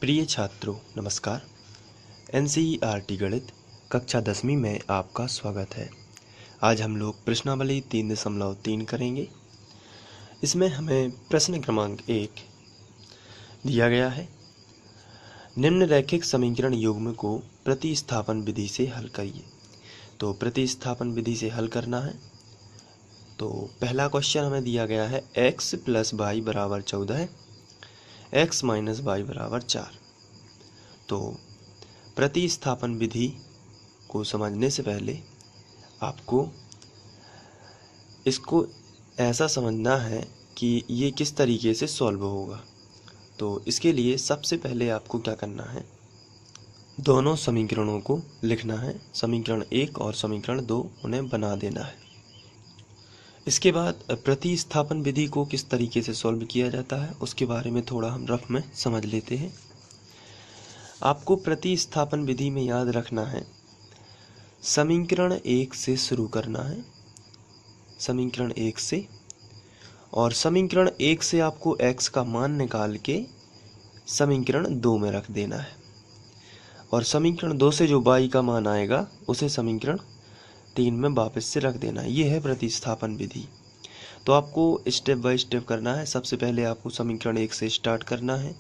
प्रिय छात्रों नमस्कार। एनसीईआरटी गणित कक्षा 10वीं में आपका स्वागत है। आज हम लोग प्रश्नावली 3.3 करेंगे। इसमें हमें प्रश्न क्रमांक 1 दिया गया है, निम्न रैखिक समीकरण युग्म को प्रतिस्थापन विधि से हल करिए। तो प्रतिस्थापन विधि से हल करना है। तो पहला क्वेश्चन हमें दिया गया है x + y = 14, x - y = 4। तो प्रतिस्थापन विधि को समझने से पहले आपको इसको ऐसा समझना है कि ये किस तरीके से सॉल्व होगा। तो इसके लिए सबसे पहले आपको क्या करना है, दोनों समीकरणों को लिखना है। समीकरण 1 और समीकरण 2 उन्हें बना देना है। इसके बाद प्रतिस्थापन विधि को किस तरीके से सॉल्व किया जाता है उसके बारे में थोड़ा हम रफ में समझ लेते हैं। आपको प्रतिस्थापन विधि में याद रखना है, समीकरण 1 से शुरू करना है, समीकरण 1 से, और समीकरण 1 से आपको x का मान निकाल के समीकरण 2 में रख देना है, और समीकरण 2 से जो y का मान आएगा उसे समीकरण 3 में वापस से रख देना है। ये है प्रतिस्थापन विधि। तो आपको स्टेप बाय स्टेप करना है। सबसे पहले आपको समीकरण 1 से स्टार्ट करना है,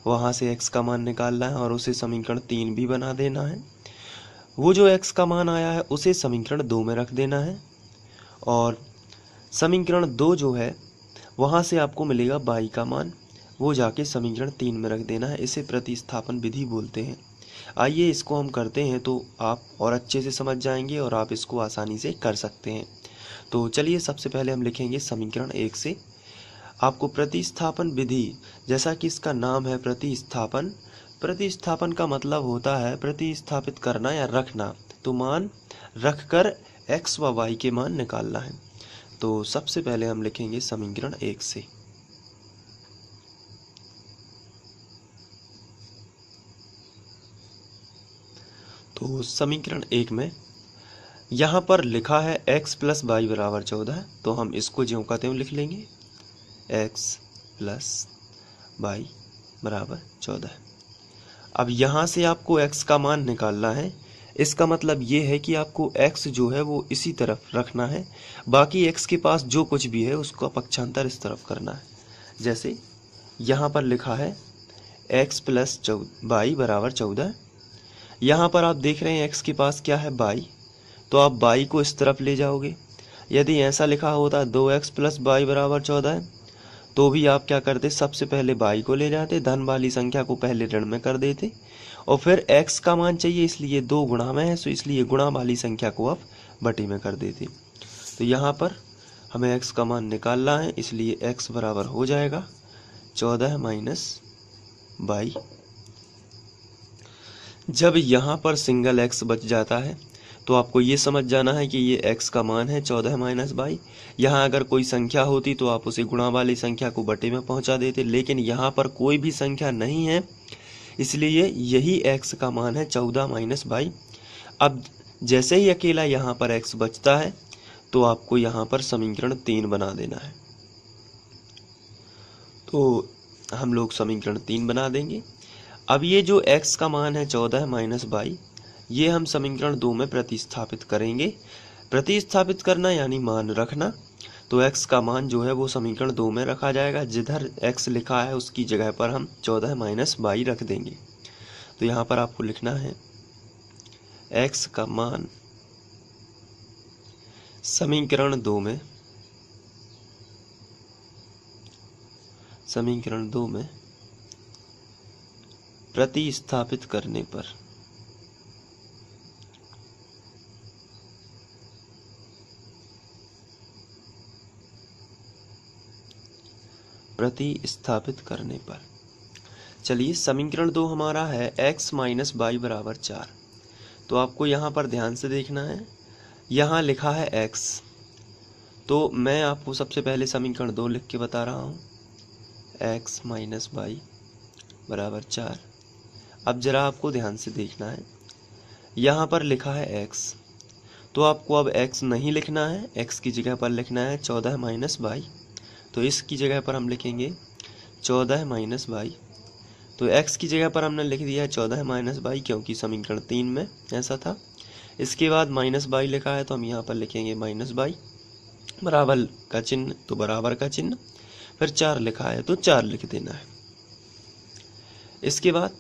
वहाँ से x का मान निकालना है और उसे समीकरण 3 भी बना देना है। वो जो x का मान आया है उसे समीकरण 2 में रख देना है, और समीकरण 2 जो है वहाँ से आपको मिलेगा y का मान, वो जाके समीकरण 3 में रख देना है। इसे प्रतिस्थापन विधि बोलते हैं। आइए इसको हम करते हैं तो आप और अच्छे से समझ जाएंगे और आप इसको आसानी से कर सकते हैं। तो चलिए सबसे पहले हम लिखेंगे समीकरण 1 से। आपको प्रतिस्थापन विधि, जैसा कि इसका नाम है प्रतिस्थापन, प्रतिस्थापन का मतलब होता है प्रतिस्थापित करना या रखना। तो मान रखकर x व y के मान निकालना है। तो सबसे पहले हम लिखेंगे समीकरण 1 से। तो समीकरण 1 में यहाँ पर लिखा है x + y = 14, तो हम इसको ज्यों का त्यों लिख लेंगे, x + y = 14। अब यहाँ से आपको x का मान निकालना है। इसका मतलब ये है कि आपको x जो है वो इसी तरफ रखना है, बाकी x के पास जो कुछ भी है उसका पक्षांतर इस तरफ करना है। जैसे यहाँ पर लिखा है x + y = 14, यहाँ पर आप देख रहे हैं x के पास क्या है, y, तो आप y को इस तरफ ले जाओगे। यदि ऐसा लिखा होता 2x + y = 14 तो भी आप क्या करते, सबसे पहले y को ले जाते, धन वाली संख्या को पहले ऋण में कर देते, और फिर x का मान चाहिए इसलिए 2 गुणा में है, तो इसलिए गुणा वाली संख्या को आप बटे में कर देते। तो यहाँ पर हमें x का मान निकालना है, इसलिए x बराबर हो जाएगा 14 - y। जब यहाँ पर सिंगल x बच जाता है तो आपको ये समझ जाना है कि ये x का मान है 14 - y। यहाँ अगर कोई संख्या होती तो आप उसे गुणा वाली संख्या को बटे में पहुँचा देते, लेकिन यहाँ पर कोई भी संख्या नहीं है, इसलिए यही x का मान है 14 - y। अब जैसे ही अकेला यहाँ पर x बचता है तो आपको यहाँ पर समीकरण 3 बना देना है। तो हम लोग समीकरण 3 बना देंगे। अब ये जो x का मान है 14 - y, ये हम समीकरण 2 में प्रतिस्थापित करेंगे। प्रतिस्थापित करना यानी मान रखना। तो x का मान जो है वो समीकरण 2 में रखा जाएगा, जिधर x लिखा है उसकी जगह पर हम 14 - y रख देंगे। तो यहाँ पर आपको लिखना है x का मान समीकरण 2 में प्रतिस्थापित करने पर चलिए समीकरण 2 हमारा है x - y = 4। तो आपको यहाँ पर ध्यान से देखना है, यहाँ लिखा है x, तो मैं आपको सबसे पहले समीकरण 2 लिख के बता रहा हूँ, x - y = 4। अब जरा आपको ध्यान से देखना है, यहाँ पर लिखा है x, तो आपको अब x नहीं लिखना है, x की जगह पर लिखना है 14 - y। तो इसकी जगह पर हम लिखेंगे 14 - y तो x की जगह पर हमने लिख दिया है 14 माइनस बाई, क्योंकि समीकरण 3 में ऐसा था। इसके बाद माइनस बाई लिखा है तो हम यहाँ पर लिखेंगे माइनस बाई, बराबर का चिन्ह तो बराबर का चिन्ह, फिर 4 लिखा है तो 4 लिख देना है। इसके बाद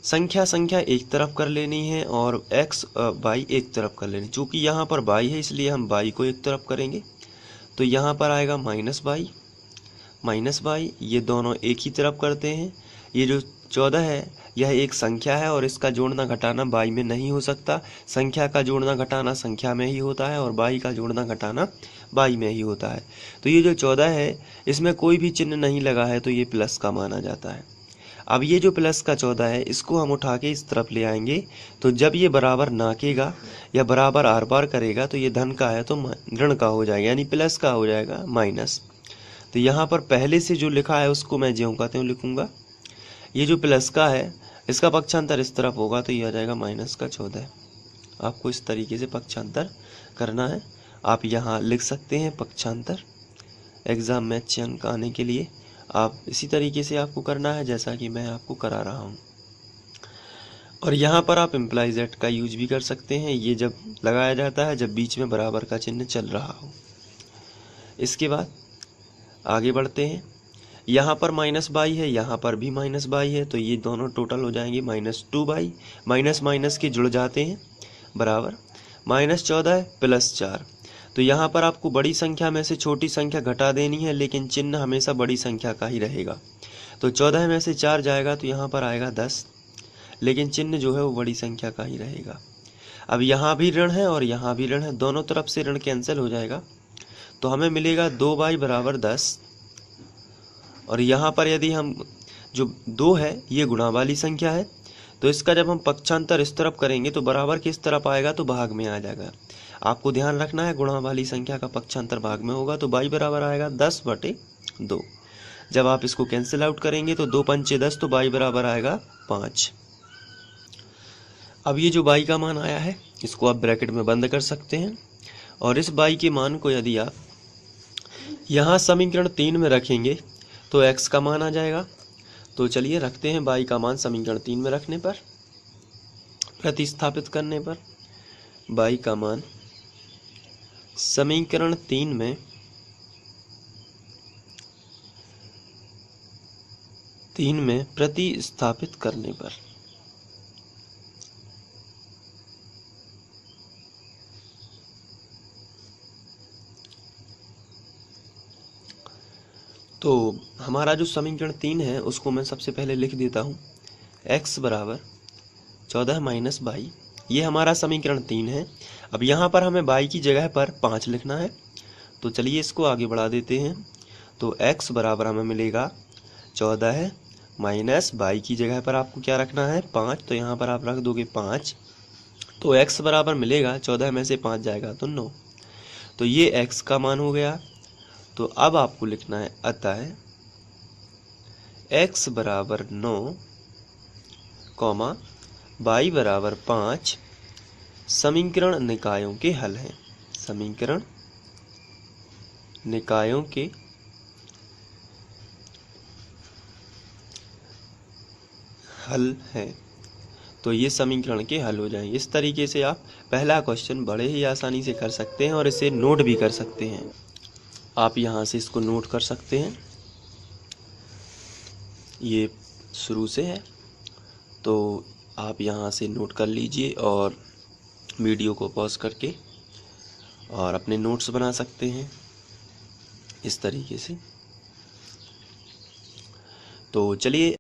संख्या एक तरफ कर लेनी है और x बाई एक तरफ कर लेनी। चूँकि यहाँ पर बाई है इसलिए हम बाई को एक तरफ करेंगे, तो यहाँ पर आएगा माइनस बाई, ये दोनों एक ही तरफ करते हैं। ये जो 14 है यह एक संख्या है और इसका जोड़ना घटाना बाई में नहीं हो सकता। संख्या का जोड़ना घटाना संख्या में ही होता है और बाई का जोड़ना घटाना बाई में ही होता है। तो ये जो 14 है इसमें कोई भी चिन्ह नहीं लगा है तो ये प्लस का माना जाता है। अब ये जो प्लस का 14 है इसको हम उठा के इस तरफ ले आएंगे, तो जब ये बराबर नाकेगा या बराबर आर पार करेगा तो ये धन का है तो ऋण का हो जाएगा, यानी प्लस का हो जाएगा माइनस। तो यहाँ पर पहले से जो लिखा है उसको मैं ज्यों का त्यों लिखूंगा। ये जो प्लस का है इसका पक्षांतर इस तरफ होगा तो ये आ जाएगा माइनस का 14। आपको इस तरीके से पक्षांतर करना है। आप यहाँ लिख सकते हैं पक्षांतर, एग्जाम में अच्छे अंक आने के लिए आप इसी तरीके से आपको करना है जैसा कि मैं आपको करा रहा हूँ। और यहाँ पर आप इम्प्लाइज एट का यूज भी कर सकते हैं, ये जब लगाया जाता है जब बीच में बराबर का चिन्ह चल रहा हो। इसके बाद आगे बढ़ते हैं। यहाँ पर माइनस बाई है, यहाँ पर भी माइनस बाई है, तो ये दोनों टोटल हो जाएंगे -2 बाई। माइनस माइनस के जुड़ जाते हैं, बराबर -14 प्लस 4। तो यहाँ पर आपको बड़ी संख्या में से छोटी संख्या घटा देनी है, लेकिन चिन्ह हमेशा बड़ी संख्या का ही रहेगा। तो 14 में से 4 जाएगा तो यहाँ पर आएगा 10, लेकिन चिन्ह जो है वो बड़ी संख्या का ही रहेगा। अब यहाँ भी ऋण है और यहाँ भी ऋण है, दोनों तरफ से ऋण कैंसिल हो जाएगा, तो हमें मिलेगा 2 बाई बराबर 10। और यहाँ पर यदि हम जो 2 है ये गुणा वाली संख्या है, तो इसका जब हम पक्षांतर इस तरफ करेंगे तो बराबर किस तरफ आएगा, तो भाग में आ जाएगा। आपको ध्यान रखना है गुणा वाली संख्या का पक्षांतर भाग में होगा, तो बाई बराबर आएगा 10/2। जब आप इसको कैंसिल आउट करेंगे तो 2 पंचे 10, तो बाई बराबर आएगा 5। अब ये जो बाई का मान आया है इसको आप ब्रैकेट में बंद कर सकते हैं, और इस बाई के मान को यदि आप यहाँ समीकरण 3 में रखेंगे तो x का मान आ जाएगा। तो चलिए रखते हैं बाई का मान समीकरण 3 में रखने पर, प्रतिस्थापित करने पर बाई का मान समीकरण 3 में प्रतिस्थापित करने पर तो हमारा जो समीकरण 3 है उसको मैं सबसे पहले लिख देता हूँ। x बराबर 14 माइनस बाई, ये हमारा समीकरण 3 है। अब यहाँ पर हमें बाई की जगह पर 5 लिखना है, तो चलिए इसको आगे बढ़ा देते हैं। तो x बराबर हमें मिलेगा 14 माइनस बाई की जगह पर आपको क्या रखना है 5, तो यहाँ पर आप रख दोगे 5। तो x बराबर मिलेगा 14 में से 5 जाएगा तो 9। तो ये x का मान हो गया। तो अब आपको लिखना है अतः x बराबर 9, बाई बराबर 5 समीकरण निकायों के हल हैं। समीकरण निकायों के हल हैं। तो ये समीकरण के हल हो जाएंगे। इस तरीके से आप पहला क्वेश्चन बड़े ही आसानी से कर सकते हैं और इसे नोट भी कर सकते हैं। आप यहाँ से इसको नोट कर सकते हैं, ये शुरू से है तो आप यहाँ से नोट कर लीजिए और वीडियो को पॉज करके और अपने नोट्स बना सकते हैं इस तरीके से। तो चलिए